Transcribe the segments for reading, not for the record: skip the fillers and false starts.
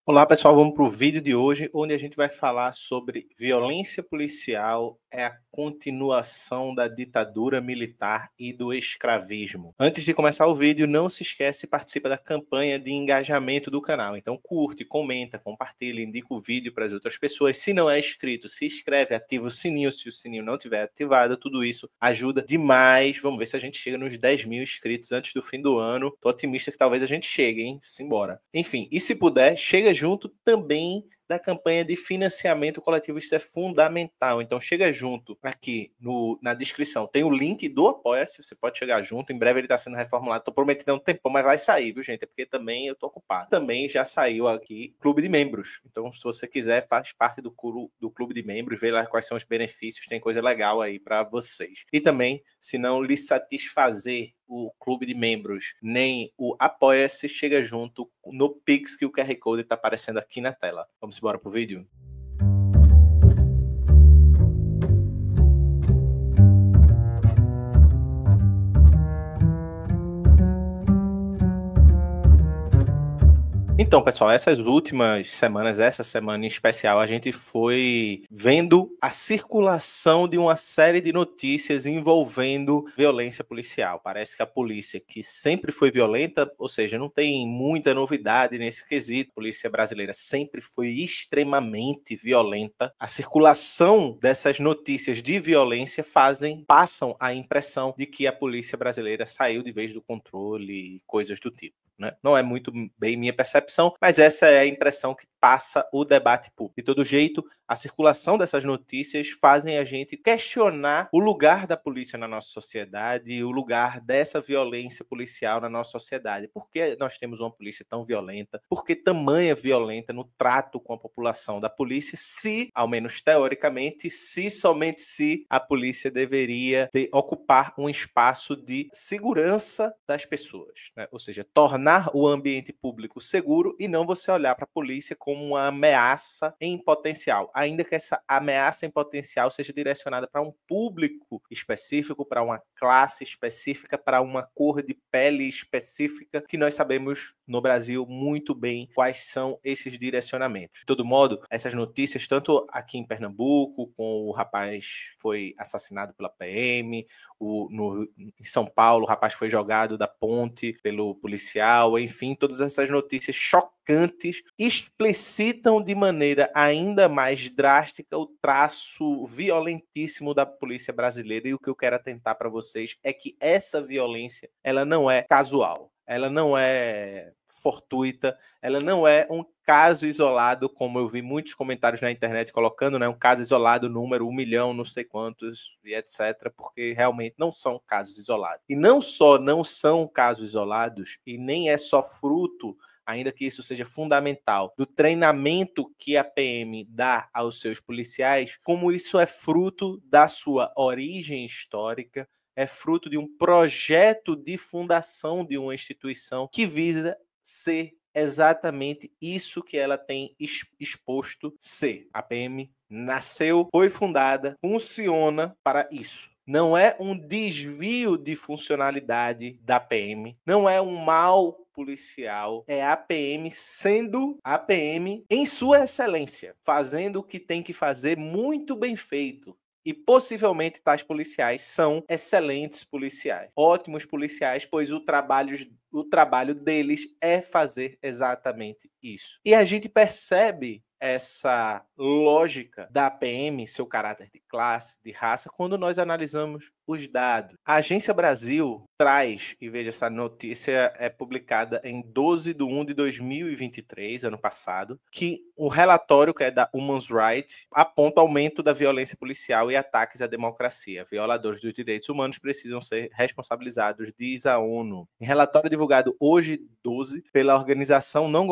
Olá pessoal, vamos para o vídeo de hoje, onde a gente vai falar sobre violência policial é a continuação da ditadura militar e do escravismo. Antes de começar o vídeo, não se esquece e participa da campanha de engajamento do canal. Então curte, comenta, compartilha, indica o vídeo para as outras pessoas. Se não é inscrito, se inscreve, ativa o sininho. Se o sininho não estiver ativado, tudo isso ajuda demais. Vamos ver se a gente chega nos 10 mil inscritos antes do fim do ano. Tô otimista que talvez a gente chegue, hein? Simbora. Enfim, e se puder, chega junto também da campanha de financiamento coletivo, isso é fundamental. Então chega junto aqui na descrição, tem o link do Apoia-se, você pode chegar junto, em breve ele está sendo reformulado, tô prometendo um tempão, mas vai sair, viu gente, é porque também eu tô ocupado. Também já saiu aqui Clube de Membros, então se você quiser, faz parte do Clube de Membros, vê lá quais são os benefícios, tem coisa legal aí para vocês. E também, se não lhe satisfazer o Clube de Membros, nem o Apoia-se, chega junto no Pix, que o QR Code está aparecendo aqui na tela. Vamos embora pro vídeo? Então, pessoal, essas últimas semanas, essa semana em especial, a gente foi vendo a circulação de uma série de notícias envolvendo violência policial. Parece que a polícia, que sempre foi violenta, ou seja, não tem muita novidade nesse quesito, a polícia brasileira sempre foi extremamente violenta. A circulação dessas notícias de violência passam a impressão de que a polícia brasileira saiu de vez do controle e coisas do tipo. Né? Não é muito bem minha percepção, mas essa é a impressão que passa o debate público. De todo jeito, a circulação dessas notícias fazem a gente questionar o lugar da polícia na nossa sociedade, o lugar dessa violência policial na nossa sociedade. Por que nós temos uma polícia tão violenta? Por que tamanha violenta no trato com a população da polícia, se, ao menos teoricamente, somente se a polícia deveria ocupar um espaço de segurança das pessoas, né? Ou seja, tornar o ambiente público seguro e não você olhar para a polícia como uma ameaça em potencial, ainda que essa ameaça em potencial seja direcionada para um público específico, para uma classe específica, para uma cor de pele específica, que nós sabemos no Brasil muito bem quais são esses direcionamentos. De todo modo, essas notícias, tanto aqui em Pernambuco, com o rapaz foi assassinado pela PM, em São Paulo, o rapaz foi jogado da ponte pelo policial, enfim, todas essas notícias chocantes explicitam de maneira ainda mais drástica o traço violentíssimo da polícia brasileira. E o que eu quero atentar para vocês é que essa violência, ela não é casual, ela não é fortuita, ela não é um caso isolado, como eu vi muitos comentários na internet colocando, né, um caso isolado, número 1 milhão, não sei quantos, e etc., porque realmente não são casos isolados. E não só não são casos isolados, e nem é só fruto, ainda que isso seja fundamental, do treinamento que a PM dá aos seus policiais, como isso é fruto da sua origem histórica, é fruto de um projeto de fundação de uma instituição que visa ser exatamente isso que ela tem exposto ser. A PM nasceu, foi fundada, funciona para isso. Não é um desvio de funcionalidade da PM, não é um mal policial, é a PM sendo a PM em sua excelência, fazendo o que tem que fazer muito bem feito. E possivelmente tais policiais são excelentes policiais, ótimos policiais, pois o trabalho deles é fazer exatamente isso. E a gente percebe essa lógica da PM, seu caráter de classe, de raça, quando nós analisamos os dados. A Agência Brasil traz, e veja, essa notícia é publicada em 12 de 1 de 2023, ano passado, que o relatório, que é da Human Rights, aponta aumento da violência policial e ataques à democracia. Violadores dos direitos humanos precisam ser responsabilizados, diz a ONU. Em relatório divulgado hoje, 12, pela organização não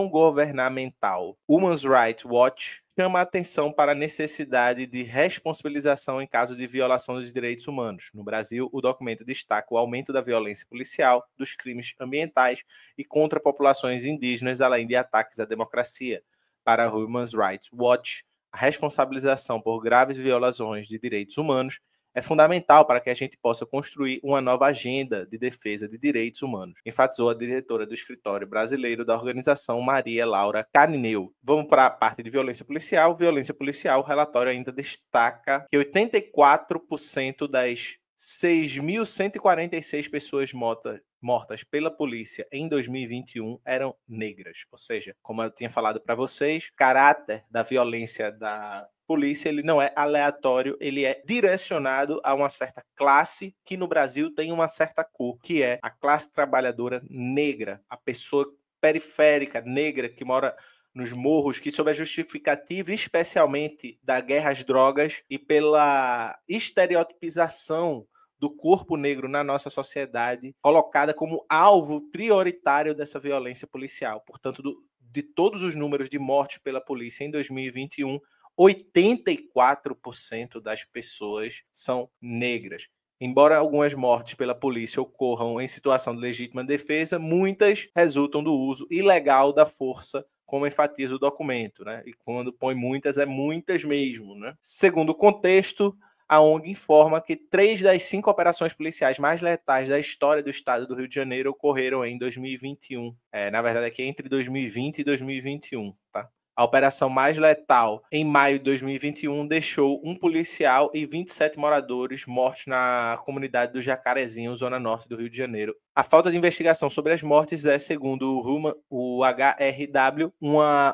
governamental Human Rights Watch, chama a atenção para a necessidade de responsabilização em caso de violação dos direitos humanos. No Brasil, o documento destaca o aumento da violência policial, dos crimes ambientais e contra populações indígenas, além de ataques à democracia. Para a Human Rights Watch, a responsabilização por graves violações de direitos humanos é fundamental para que a gente possa construir uma nova agenda de defesa de direitos humanos, enfatizou a diretora do Escritório Brasileiro da Organização, Maria Laura Canineu. Vamos para a parte de violência policial. Violência policial, o relatório ainda destaca que 84% das 6.146 pessoas mortas pela polícia em 2021 eram negras. Ou seja, como eu tinha falado para vocês, o caráter da violência da polícia ele não é aleatório, ele é direcionado a uma certa classe que no Brasil tem uma certa cor, que é a classe trabalhadora negra, a pessoa periférica negra que mora nos morros, que sob a justificativa especialmente da guerra às drogas e pela estereotipização do corpo negro na nossa sociedade, colocada como alvo prioritário dessa violência policial. Portanto, de todos os números de mortes pela polícia em 2021, 84% das pessoas são negras. Embora algumas mortes pela polícia ocorram em situação de legítima defesa, muitas resultam do uso ilegal da força, como enfatiza o documento, né? E quando põe muitas, é muitas mesmo, né? Segundo o contexto, a ONG informa que 3 das 5 operações policiais mais letais da história do estado do Rio de Janeiro ocorreram em 2021. Na verdade, aqui é entre 2020 e 2021, tá? A operação mais letal, em maio de 2021, deixou um policial e 27 moradores mortos na comunidade do Jacarezinho, zona norte do Rio de Janeiro. A falta de investigação sobre as mortes é, segundo o HRW,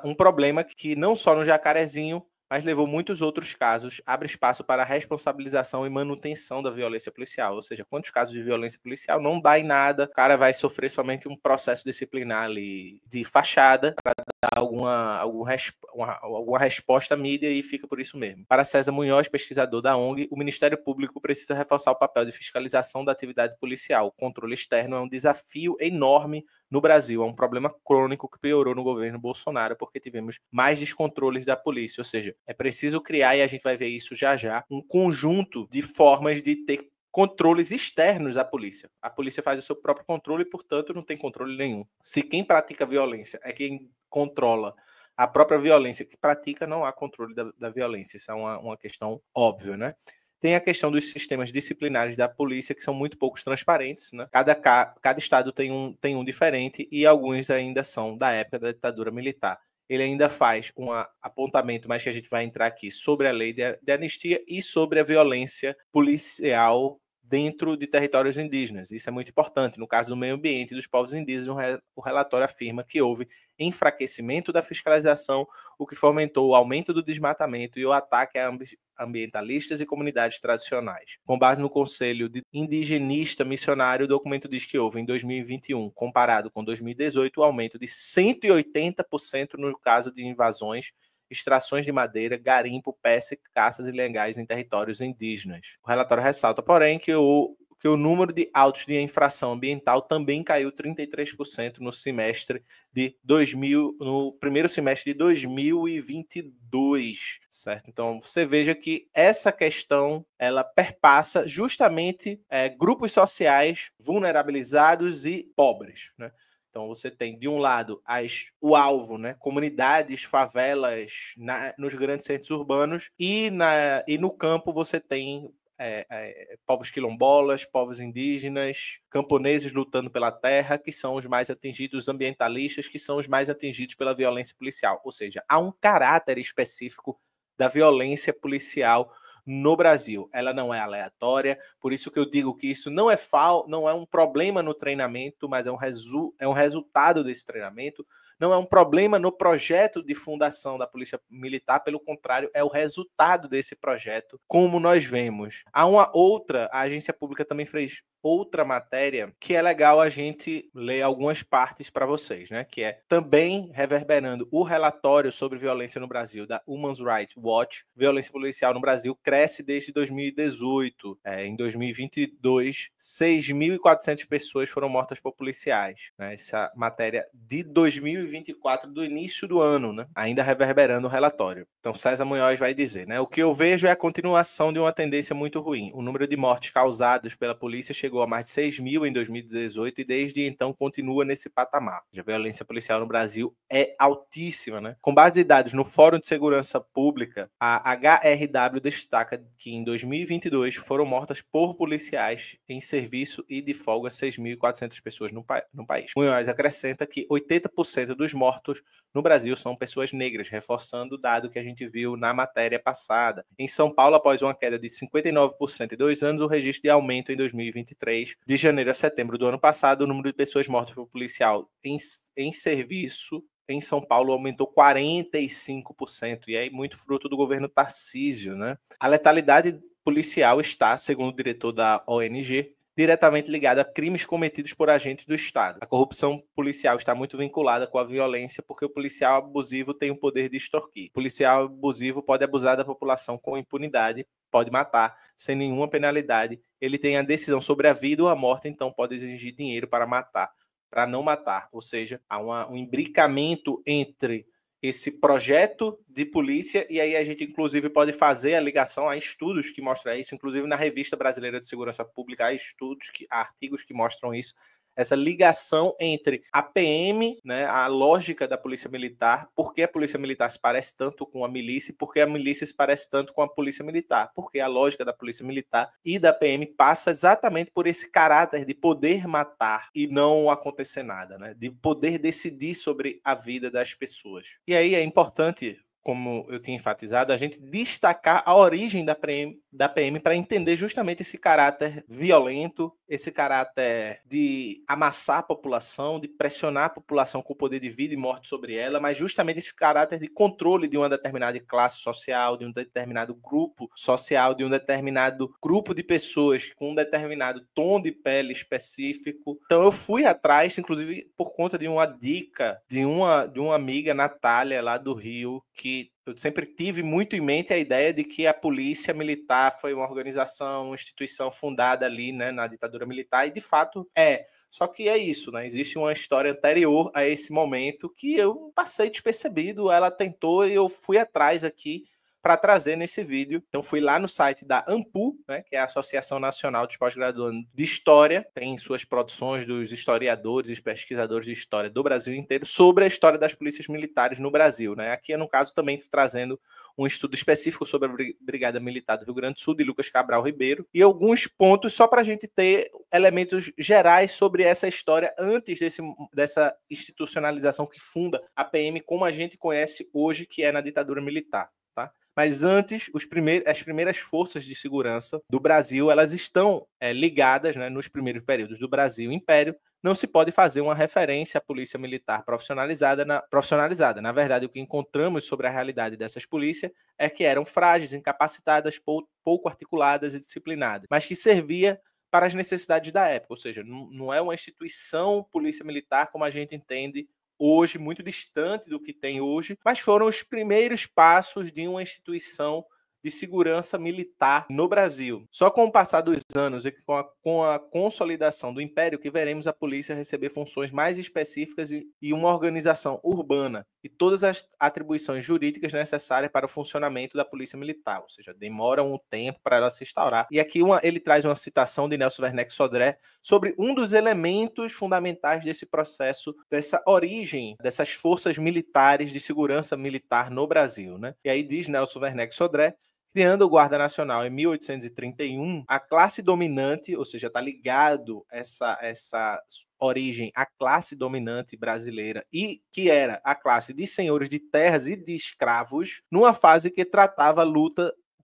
um problema que não só no Jacarezinho, mas levou muitos outros casos, abre espaço para a responsabilização e manutenção da violência policial. Ou seja, quantos casos de violência policial não dá em nada, o cara vai sofrer somente um processo disciplinar ali de fachada para dar alguma resposta à mídia e fica por isso mesmo. Para César Munhoz, pesquisador da ONG, o Ministério Público precisa reforçar o papel de fiscalização da atividade policial. O controle externo é um desafio enorme no Brasil, é um problema crônico que piorou no governo Bolsonaro, porque tivemos mais descontroles da polícia, ou seja, é preciso criar, e a gente vai ver isso já já, um conjunto de formas de ter controles externos da polícia. A polícia faz o seu próprio controle e, portanto, não tem controle nenhum. Se quem pratica violência é quem controla a própria violência que pratica, não há controle da violência. Isso é uma questão óbvia, né? Tem a questão dos sistemas disciplinares da polícia, que são muito poucos transparentes, né? Cada estado tem um diferente e alguns ainda são da época da ditadura militar. Ele ainda faz um apontamento, mas que a gente vai entrar aqui, sobre a lei de anistia e sobre a violência policial dentro de territórios indígenas. Isso é muito importante. No caso do meio ambiente e dos povos indígenas, o relatório afirma que houve enfraquecimento da fiscalização, o que fomentou o aumento do desmatamento e o ataque a ambientalistas e comunidades tradicionais. Com base no Conselho Indigenista Missionário, o documento diz que houve, em 2021, comparado com 2018, um aumento de 180% no caso de invasões, extrações de madeira, garimpo, pesca e caças ilegais em territórios indígenas. O relatório ressalta, porém, que o número de autos de infração ambiental também caiu 33% no primeiro semestre de 2022, certo? Então, você veja que essa questão, ela perpassa justamente grupos sociais vulnerabilizados e pobres, né? Então, você tem, de um lado, o alvo, né? Comunidades, favelas nos grandes centros urbanos, e no campo você tem povos quilombolas, povos indígenas, camponeses lutando pela terra, que são os mais atingidos, ambientalistas, que são os mais atingidos pela violência policial. Ou seja, há um caráter específico da violência policial no Brasil. Ela não é aleatória, por isso que eu digo que isso não é um problema no treinamento, mas é um resultado desse treinamento. Não é um problema no projeto de fundação da Polícia Militar, pelo contrário, é o resultado desse projeto, como nós vemos. A agência pública também fez outra matéria que é legal a gente ler algumas partes para vocês, né? Que é também reverberando o relatório sobre violência no Brasil da Human Rights Watch. Violência policial no Brasil cresce desde 2018. Em 2022, 6.400 pessoas foram mortas por policiais, né? Essa matéria de 2024, do início do ano, né? Ainda reverberando o relatório. Então, César Munhoz vai dizer, né? O que eu vejo é a continuação de uma tendência muito ruim. O número de mortes causadas pela polícia chegou chegou a mais de 6 mil em 2018 e desde então continua nesse patamar. A violência policial no Brasil é altíssima, né? Com base em dados no Fórum de Segurança Pública, a HRW destaca que em 2022 foram mortas por policiais em serviço e de folga 6.400 pessoas no país. Munhoz acrescenta que 80% dos mortos no Brasil são pessoas negras, reforçando o dado que a gente viu na matéria passada. Em São Paulo, após uma queda de 59% em 2 anos, o registro de aumento em 2023, de janeiro a setembro do ano passado, o número de pessoas mortas por policial em serviço em São Paulo aumentou 45%, e aí muito fruto do governo Tarcísio, né? A letalidade policial está, segundo o diretor da ONG, diretamente ligada a crimes cometidos por agentes do Estado. A corrupção policial está muito vinculada com a violência, porque o policial abusivo tem o poder de extorquir. O policial abusivo pode abusar da população com impunidade, pode matar sem nenhuma penalidade. Ele tem a decisão sobre a vida ou a morte, então pode exigir dinheiro para matar, para não matar. Ou seja, há um imbricamento entre esse projeto de polícia, e aí a gente inclusive pode fazer a ligação a estudos que mostram isso, inclusive na Revista Brasileira de Segurança Pública há estudos, há artigos que mostram isso, essa ligação entre a PM, né, a lógica da polícia militar, por que a polícia militar se parece tanto com a milícia e por que a milícia se parece tanto com a polícia militar, porque a lógica da polícia militar e da PM passa exatamente por esse caráter de poder matar e não acontecer nada, né, de poder decidir sobre a vida das pessoas. E aí é importante, como eu tinha enfatizado, a gente destacar a origem da PM para entender justamente esse caráter violento, esse caráter de amassar a população, de pressionar a população com o poder de vida e morte sobre ela, mas justamente esse caráter de controle de uma determinada classe social, de um determinado grupo social, de um determinado grupo de pessoas com um determinado tom de pele específico. Então eu fui atrás, inclusive por conta de uma dica de uma amiga, Natália, lá do Rio, que eu sempre tive muito em mente a ideia de que a polícia militar foi uma organização, uma instituição fundada ali, né, na ditadura militar, e de fato é. Só que é isso, né? Existe uma história anterior a esse momento que eu passei despercebido, ela tentou e eu fui atrás aqui para trazer nesse vídeo. Então fui lá no site da ANPU, né, que é a Associação Nacional dos Pós-Graduandos de História, tem suas produções dos historiadores e pesquisadores de história do Brasil inteiro sobre a história das polícias militares no Brasil, né? Aqui no caso também trazendo um estudo específico sobre a Brigada Militar do Rio Grande do Sul, de Lucas Cabral Ribeiro, e alguns pontos só para a gente ter elementos gerais sobre essa história antes dessa institucionalização que funda a PM como a gente conhece hoje, que é na ditadura militar, tá? Mas antes, as primeiras forças de segurança do Brasil, elas estão ligadas, né, nos primeiros períodos do Brasil Império. Não se pode fazer uma referência à polícia militar profissionalizada. Na verdade, o que encontramos sobre a realidade dessas polícias é que eram frágeis, incapacitadas, pouco articuladas e disciplinadas, mas que servia para as necessidades da época. Ou seja, não é uma instituição polícia militar como a gente entende hoje, muito distante do que tem hoje, mas foram os primeiros passos de uma instituição de segurança militar no Brasil. Só com o passar dos anos e com a consolidação do Império que veremos a polícia receber funções mais específicas e uma organização urbana e todas as atribuições jurídicas necessárias para o funcionamento da polícia militar, ou seja, demora um tempo para ela se instaurar. E aqui ele traz uma citação de Nelson Werneck Sodré sobre um dos elementos fundamentais desse processo, dessa origem dessas forças militares de segurança militar no Brasil, né? E aí diz Nelson Werneck Sodré: criando o Guarda Nacional em 1831, a classe dominante, ou seja, está ligado essa origem à classe dominante brasileira, e que era a classe de senhores de terras e de escravos, numa fase que tratava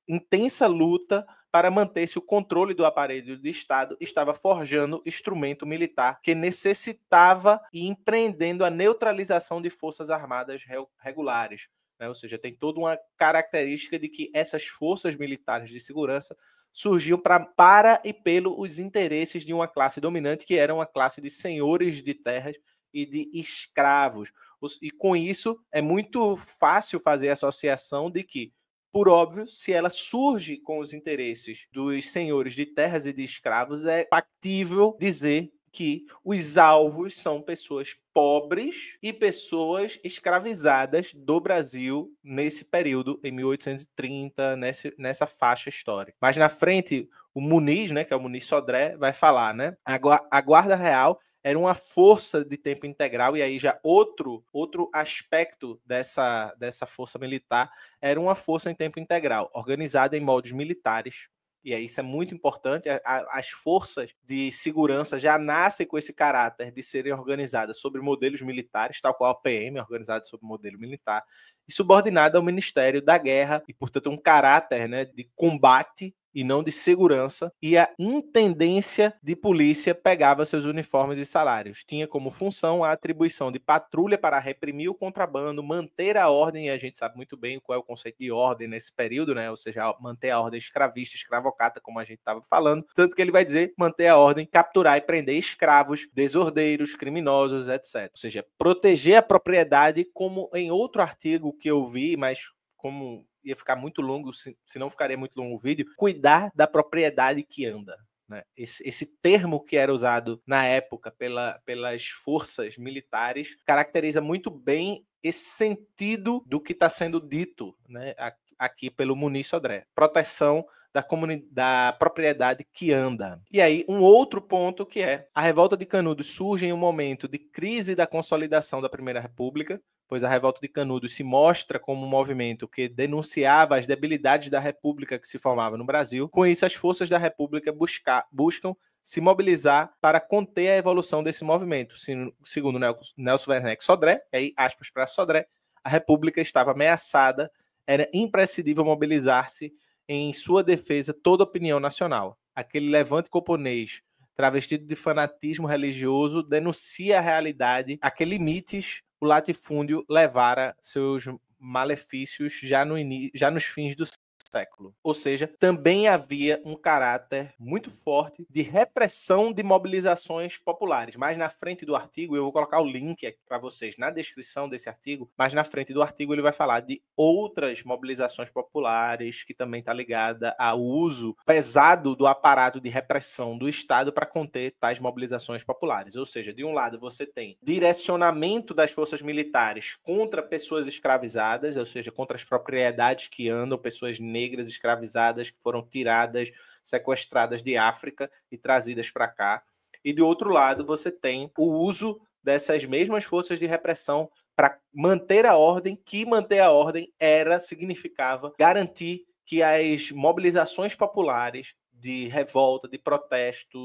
intensa luta para manter-se o controle do aparelho de Estado, estava forjando instrumento militar que necessitava e empreendendo a neutralização de forças armadas regulares. Ou seja, tem toda uma característica de que essas forças militares de segurança surgiam para e pelos interesses de uma classe dominante, que era uma classe de senhores de terras e de escravos. E com isso, é muito fácil fazer a associação de que, por óbvio, se ela surge com os interesses dos senhores de terras e de escravos, é factível dizer que os alvos são pessoas pobres e pessoas escravizadas do Brasil nesse período, em 1830, nessa faixa histórica. Mas na frente, o Muniz, né, que é o Muniz Sodré, vai falar, né? A Guarda Real era uma força de tempo integral, e aí já outro aspecto dessa força militar, era uma força em tempo integral, organizada em moldes militares. E aí isso é muito importante. As forças de segurança já nascem com esse caráter de serem organizadas sobre modelos militares, tal qual a PM, organizada sobre modelo militar, e subordinada ao Ministério da Guerra, e, portanto, um caráter, né, de combate e não de segurança, e a intendência de polícia pegava seus uniformes e salários. Tinha como função a atribuição de patrulha para reprimir o contrabando, manter a ordem, e a gente sabe muito bem qual é o conceito de ordem nesse período, né? Ou seja, manter a ordem escravista, escravocrata, como a gente estava falando, tanto que ele vai dizer manter a ordem, capturar e prender escravos, desordeiros, criminosos, etc. Ou seja, proteger a propriedade, como em outro artigo que eu vi, mas como ia ficar muito longo, se não ficaria muito longo o vídeo, cuidar da propriedade que anda. Né? Esse termo que era usado na época pelas forças militares caracteriza muito bem esse sentido do que está sendo dito, né, aqui pelo Muniz Sodré. Proteção da propriedade que anda. E aí, um outro ponto que é a revolta de Canudos surge em um momento de crise da consolidação da Primeira República, pois a revolta de Canudos se mostra como um movimento que denunciava as debilidades da República que se formava no Brasil. Com isso, as forças da República buscam se mobilizar para conter a evolução desse movimento. Segundo Nelson Werneck Sodré, aí aspas para Sodré, a República estava ameaçada, era imprescindível mobilizar-se em sua defesa toda a opinião nacional. Aquele levante camponês, travestido de fanatismo religioso, denuncia a realidade a que limites o latifúndio levara seus malefícios já nos fins do século. Ou seja, também havia um caráter muito forte de repressão de mobilizações populares. Mais na frente do artigo, eu vou colocar o link aqui para vocês na descrição desse artigo, mas na frente do artigo ele vai falar de outras mobilizações populares que também está ligada ao uso pesado do aparato de repressão do Estado para conter tais mobilizações populares. Ou seja, de um lado você tem direcionamento das forças militares contra pessoas escravizadas, ou seja, contra as propriedades que andam, pessoas negras escravizadas que foram tiradas, sequestradas de África e trazidas para cá. E do outro lado você tem o uso dessas mesmas forças de repressão para manter a ordem, que manter a ordem significava garantir que as mobilizações populares de revolta, de protesto,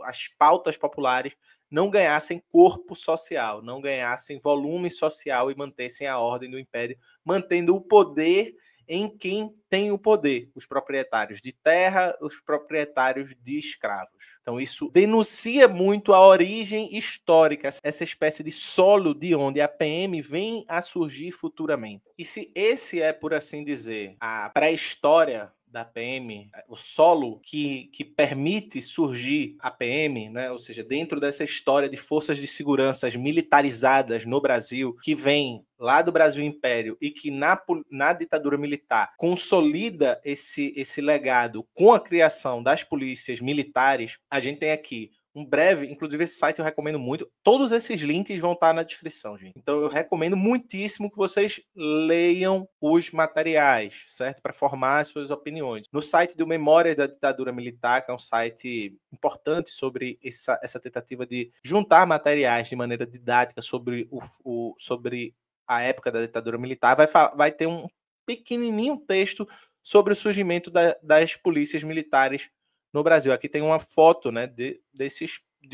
as pautas populares não ganhassem corpo social, não ganhassem volume social e mantessem a ordem do império, mantendo o poder em quem tem o poder, os proprietários de terra, os proprietários de escravos. Então isso denuncia muito a origem histórica, essa espécie de solo de onde a PM vem a surgir futuramente. E se esse é, por assim dizer, a pré-história da PM, o solo que permite surgir a PM, né? Ou seja, dentro dessa história de forças de segurança militarizadas no Brasil, que vem lá do Brasil Império e que na ditadura militar consolida esse legado com a criação das polícias militares, a gente tem aqui um breve, inclusive esse site eu recomendo muito, todos esses links vão estar na descrição, gente. Então eu recomendo muitíssimo que vocês leiam os materiais, certo? Para formar as suas opiniões. No site do Memória da Ditadura Militar, que é um site importante sobre essa tentativa de juntar materiais de maneira didática sobre sobre a época da ditadura militar, vai ter um pequenininho texto sobre o surgimento das polícias militares no Brasil. Aqui tem uma foto, né, de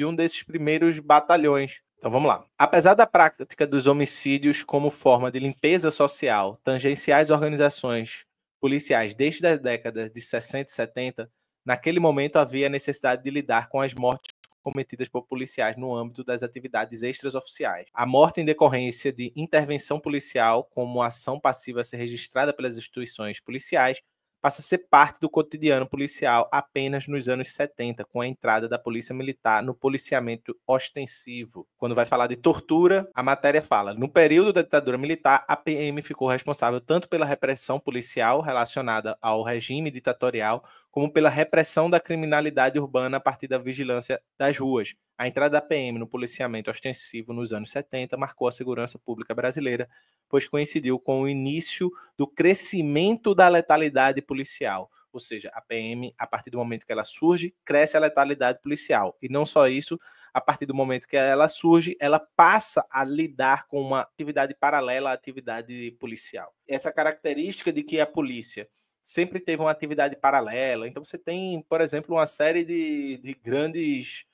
um desses primeiros batalhões. Então vamos lá. Apesar da prática dos homicídios como forma de limpeza social, tangenciais organizações policiais desde as décadas de 60 e 70, naquele momento havia a necessidade de lidar com as mortes cometidas por policiais no âmbito das atividades extraoficiais. A morte em decorrência de intervenção policial, como ação passiva a ser registrada pelas instituições policiais, passa a ser parte do cotidiano policial apenas nos anos 70, com a entrada da polícia militar no policiamento ostensivo. Quando vai falar de tortura, a matéria fala: no período da ditadura militar, a PM ficou responsável tanto pela repressão policial relacionada ao regime ditatorial, como pela repressão da criminalidade urbana a partir da vigilância das ruas. A entrada da PM no policiamento ostensivo nos anos 70 marcou a segurança pública brasileira, pois coincidiu com o início do crescimento da letalidade policial. Ou seja, a PM, a partir do momento que ela surge, cresce a letalidade policial. E não só isso, a partir do momento que ela surge, ela passa a lidar com uma atividade paralela à atividade policial. Essa característica de que a polícia sempre teve uma atividade paralela. Então, você tem, por exemplo, uma série de grandes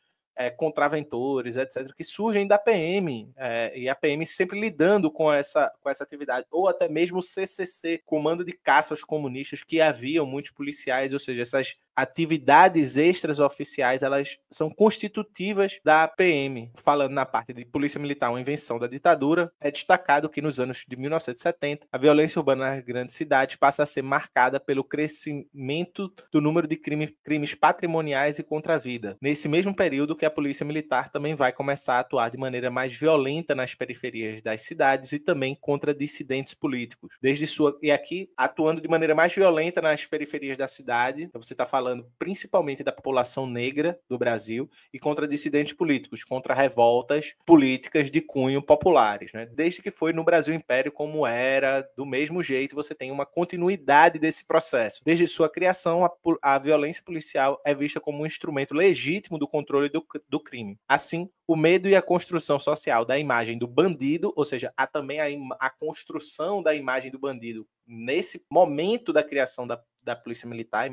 contraventores, etc., que surgem da PM, e a PM sempre lidando com essa atividade, ou até mesmo o CCC, Comando de Caça aos Comunistas, que haviam muitos policiais, ou seja, essas atividades extras oficiais, elas são constitutivas da PM. Falando na parte de polícia militar, uma invenção da ditadura, é destacado que nos anos de 1970, a violência urbana nas grandes cidades passa a ser marcada pelo crescimento do número de crimes patrimoniais e contra a vida. Nesse mesmo período que a polícia militar também vai começar a atuar de maneira mais violenta nas periferias das cidades e também contra dissidentes políticos. E aqui, atuando de maneira mais violenta nas periferias da cidade, então você está falando principalmente da população negra do Brasil e contra dissidentes políticos, contra revoltas políticas de cunho populares, né? Desde que foi no Brasil Império como era, do mesmo jeito, você tem uma continuidade desse processo. Desde sua criação, a violência policial é vista como um instrumento legítimo do controle do crime. Assim, o medo e a construção social da imagem do bandido, ou seja, há também a construção da imagem do bandido nesse momento da criação da Polícia Militar, em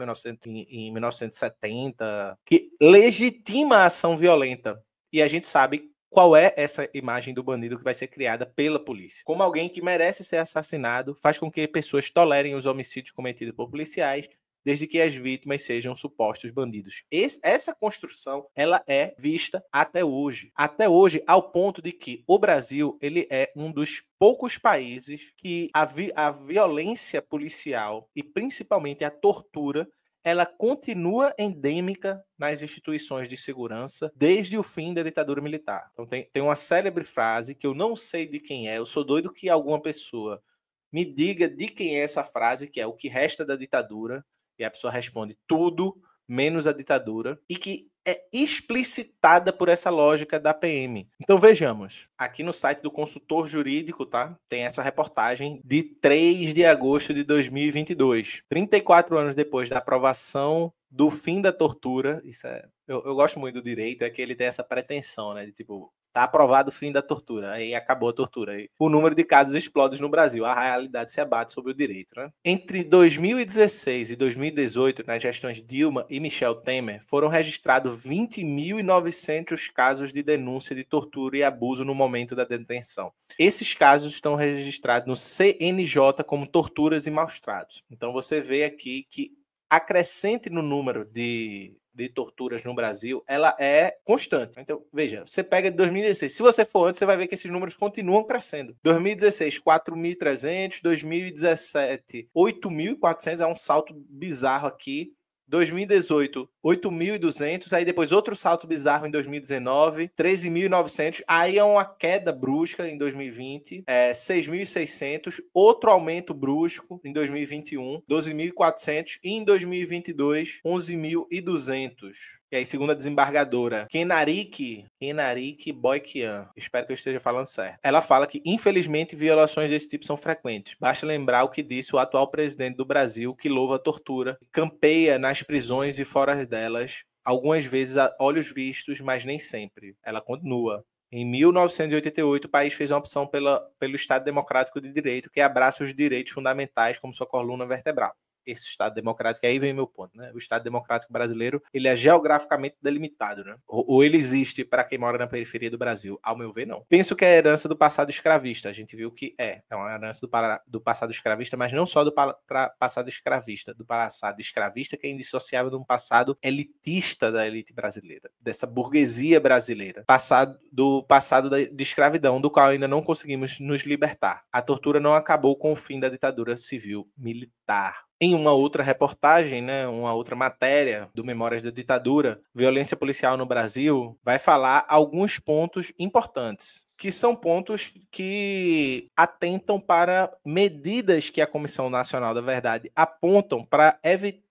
1970, que legitima a ação violenta. E a gente sabe qual é essa imagem do bandido que vai ser criada pela polícia. Como alguém que merece ser assassinado, faz com que pessoas tolerem os homicídios cometidos por policiais, desde que as vítimas sejam supostos bandidos. Essa construção, ela é vista até hoje. Até hoje, ao ponto de que o Brasil, ele é um dos poucos países que a violência policial e principalmente a tortura, ela continua endêmica nas instituições de segurança desde o fim da ditadura militar. Então tem uma célebre frase que eu não sei de quem é, eu sou doido que alguma pessoa me diga de quem é essa frase, que é o que resta da ditadura, e a pessoa responde tudo menos a ditadura, e que é explicitada por essa lógica da PM. Então vejamos, aqui no site do Consultor Jurídico, tá? Tem essa reportagem de 3 de agosto de 2022. 34 anos depois da aprovação do fim da tortura, eu gosto muito do direito, é que ele tem essa pretensão, né? De tipo, tá aprovado o fim da tortura, aí acabou a tortura. Aí o número de casos explode no Brasil, a realidade se abate sobre o direito, né? Entre 2016 e 2018, nas gestões Dilma e Michel Temer, foram registrados 20.900 casos de denúncia de tortura e abuso no momento da detenção. Esses casos estão registrados no CNJ como torturas e maus-tratos. Então você vê aqui que a crescente no número de torturas no Brasil, ela é constante. Então, veja, você pega de 2016, se você for antes, você vai ver que esses números continuam crescendo. 2016, 4.300, 2017, 8.400, é um salto bizarro aqui. 2018, 8.200, aí depois outro salto bizarro em 2019, 13.900, aí é uma queda brusca em 2020, 6.600, outro aumento brusco em 2021, 12.400 e em 2022, 11.200. E aí, segundo a desembargadora Kenarique Boikian, espero que eu esteja falando certo, ela fala que, infelizmente, violações desse tipo são frequentes. Basta lembrar o que disse o atual presidente do Brasil, que louva a tortura, campeia nas prisões e fora delas, algumas vezes a olhos vistos, mas nem sempre. Ela continua. Em 1988, o país fez uma opção pelo Estado Democrático de Direito, que abraça os direitos fundamentais como sua coluna vertebral. Esse Estado Democrático, aí vem meu ponto, né? O Estado Democrático brasileiro, ele é geograficamente delimitado, né? Ou ele existe para quem mora na periferia do Brasil? Ao meu ver, não. Penso que é herança do passado escravista. A gente viu que é uma herança do passado escravista, mas não só do passado escravista, do passado escravista que é indissociável de um passado elitista da elite brasileira, dessa burguesia brasileira, do passado de escravidão, do qual ainda não conseguimos nos libertar. A tortura não acabou com o fim da ditadura civil militar. Em uma outra reportagem, né, uma outra matéria do Memórias da Ditadura, Violência Policial no Brasil, vai falar alguns pontos importantes, que são pontos que atentam para medidas que a Comissão Nacional da Verdade apontam para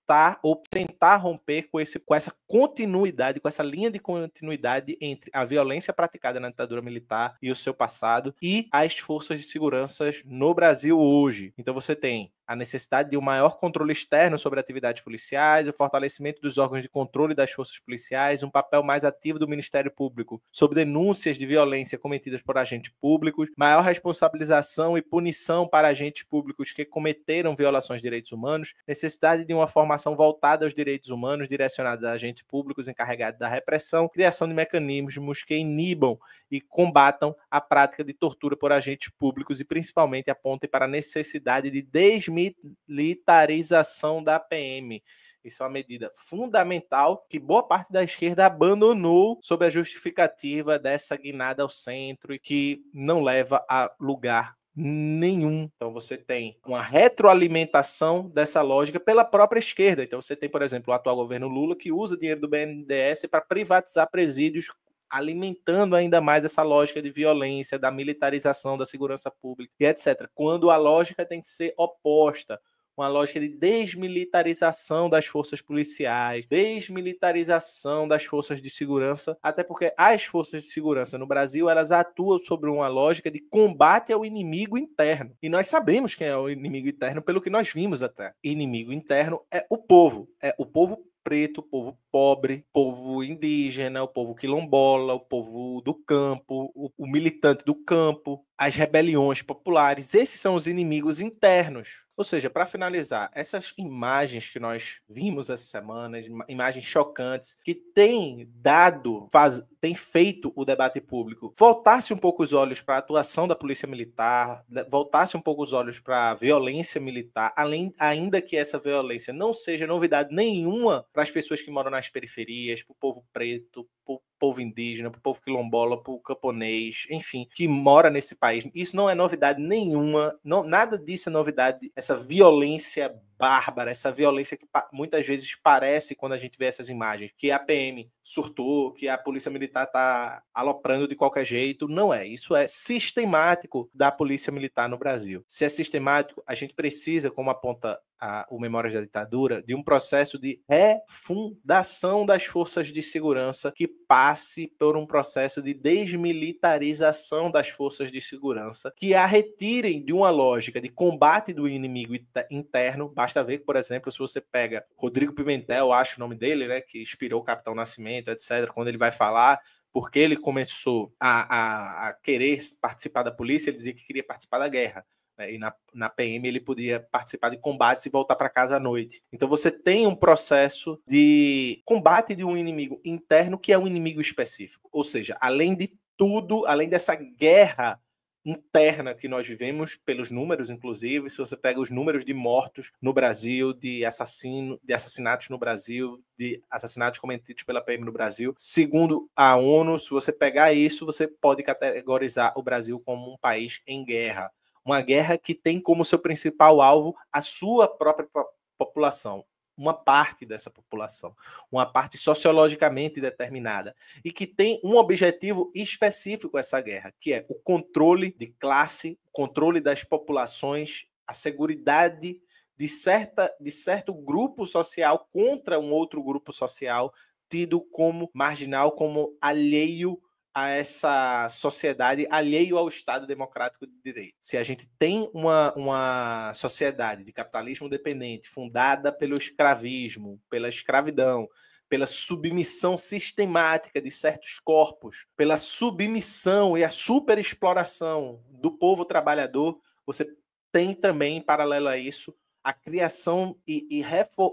lutar ou tentar romper com essa continuidade, com essa linha de continuidade entre a violência praticada na ditadura militar e o seu passado e as forças de segurança no Brasil hoje. Então você tem a necessidade de um maior controle externo sobre atividades policiais, o fortalecimento dos órgãos de controle das forças policiais, um papel mais ativo do Ministério Público sobre denúncias de violência cometidas por agentes públicos, maior responsabilização e punição para agentes públicos que cometeram violações de direitos humanos, necessidade de uma formação voltada aos direitos humanos direcionada a agentes públicos encarregados da repressão, criação de mecanismos que inibam e combatam a prática de tortura por agentes públicos e principalmente apontem para a necessidade de desmilitarização da PM. Isso é uma medida fundamental que boa parte da esquerda abandonou sob a justificativa dessa guinada ao centro e que não leva a lugar nenhum. Então você tem uma retroalimentação dessa lógica pela própria esquerda. Então você tem, por exemplo, o atual governo Lula que usa o dinheiro do BNDES para privatizar presídios, alimentando ainda mais essa lógica de violência, da militarização da segurança pública e etc. Quando a lógica tem que ser oposta, uma lógica de desmilitarização das forças policiais, desmilitarização das forças de segurança, até porque as forças de segurança no Brasil, elas atuam sobre uma lógica de combate ao inimigo interno. E nós sabemos quem é o inimigo interno pelo que nós vimos até. Inimigo interno é o povo preto, o povo pobre, o povo indígena, o povo quilombola, o povo do campo, o militante do campo, as rebeliões populares. Esses são os inimigos internos. Ou seja, para finalizar, essas imagens que nós vimos essa semana, imagens chocantes, que têm têm feito o debate público voltasse um pouco os olhos para a atuação da Polícia Militar, voltasse um pouco os olhos para a violência militar, ainda que essa violência não seja novidade nenhuma para as pessoas que moram nas periferias, para o povo preto, para o povo indígena, para o povo quilombola, para o camponês, enfim, que mora nesse país. Isso não é novidade nenhuma, nada disso é novidade. Essa violência bárbara, essa violência que muitas vezes parece, quando a gente vê essas imagens, que a PM surtou, que a Polícia Militar está aloprando de qualquer jeito. Não é. Isso é sistemático da Polícia Militar no Brasil. Se é sistemático, a gente precisa, como aponta o Memórias da Ditadura, de um processo de refundação das forças de segurança que passe por um processo de desmilitarização das forças de segurança, que a retirem de uma lógica de combate do inimigo interno. Basta ver que, por exemplo, se você pega Rodrigo Pimentel, acho o nome dele, né, que inspirou o Capitão Nascimento, etc., quando ele vai falar porque ele começou a querer participar da polícia, ele dizia que queria participar da guerra. E na PM ele podia participar de combates e voltar para casa à noite. Então você tem um processo de combate de um inimigo interno que é um inimigo específico. Ou seja, além de tudo, além dessa guerra interna que nós vivemos, pelos números, inclusive, se você pega os números de mortos no Brasil, de assassinatos no Brasil, de assassinatos cometidos pela PM no Brasil, segundo a ONU, se você pegar isso, você pode categorizar o Brasil como um país em guerra. Uma guerra que tem como seu principal alvo a sua própria população, uma parte dessa população, uma parte sociologicamente determinada, e que tem um objetivo específico essa guerra, que é o controle de classe, o controle das populações, a seguridade de certo grupo social contra um outro grupo social tido como marginal, como alheio a essa sociedade, alheio ao Estado democrático de direito. Se a gente tem uma sociedade de capitalismo dependente fundada pelo escravismo, pela escravidão, pela submissão sistemática de certos corpos, pela submissão e a superexploração do povo trabalhador, você tem também, em paralelo a isso, a criação e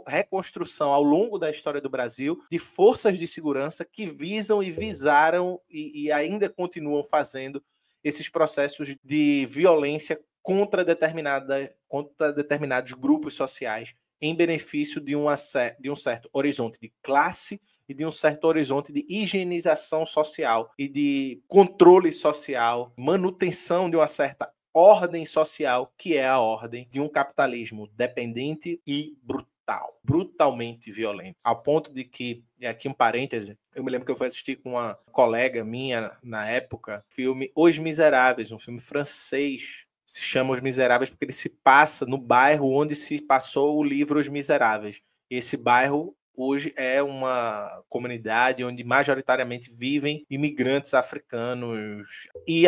reconstrução ao longo da história do Brasil de forças de segurança que visam e visaram e ainda continuam fazendo esses processos de violência contra determinados grupos sociais em benefício de um certo horizonte de classe e de um certo horizonte de higienização social e de controle social, manutenção de uma certa ordem social, que é a ordem de um capitalismo dependente e brutalmente violento, ao ponto de que, e aqui um parêntese, eu me lembro que eu fui assistir com uma colega minha na época, filme Os Miseráveis, um filme francês, se chama Os Miseráveis porque ele se passa no bairro onde se passou o livro Os Miseráveis. Esse bairro hoje é uma comunidade onde majoritariamente vivem imigrantes africanos. E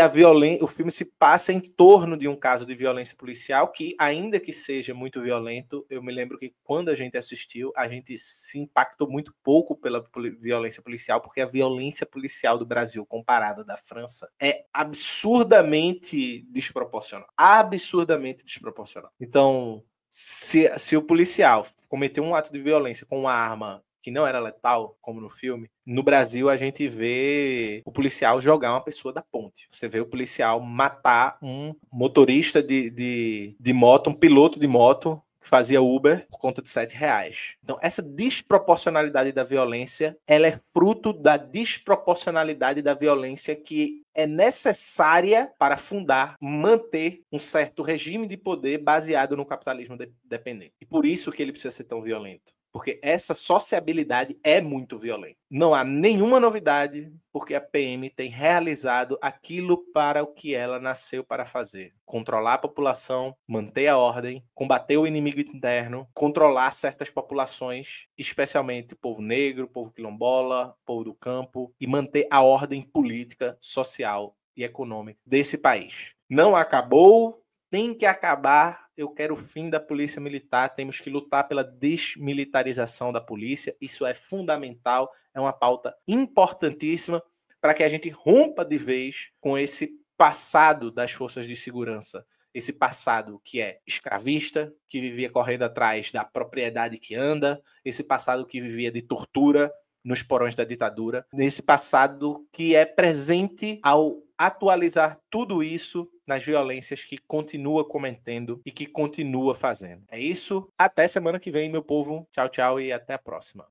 o filme se passa em torno de um caso de violência policial que, ainda que seja muito violento, eu me lembro que quando a gente assistiu, a gente se impactou muito pouco pela violência policial, porque a violência policial do Brasil comparada da França é absurdamente desproporcional. Absurdamente desproporcional. Então, se o policial cometeu um ato de violência com uma arma que não era letal, como no filme, no Brasil a gente vê o policial jogar uma pessoa da ponte. Você vê o policial matar um motorista de moto, um piloto de moto, que fazia Uber por conta de R$7. Então, essa desproporcionalidade da violência, ela é fruto da desproporcionalidade da violência que é necessária para manter um certo regime de poder baseado no capitalismo dependente. E por isso que ele precisa ser tão violento. Porque essa sociabilidade é muito violenta. Não há nenhuma novidade, porque a PM tem realizado aquilo para o que ela nasceu para fazer. Controlar a população, manter a ordem, combater o inimigo interno, controlar certas populações, especialmente o povo negro, o povo quilombola, o povo do campo, e manter a ordem política, social e econômica desse país. Não acabou, tem que acabar. Eu quero o fim da polícia militar, temos que lutar pela desmilitarização da polícia, isso é fundamental, é uma pauta importantíssima para que a gente rompa de vez com esse passado das forças de segurança, esse passado que é escravista, que vivia correndo atrás da propriedade que anda, esse passado que vivia de tortura nos porões da ditadura, nesse passado que é presente ao atualizar tudo isso nas violências que continua cometendo e que continua fazendo. É isso. Até semana que vem, meu povo. Tchau, tchau e até a próxima.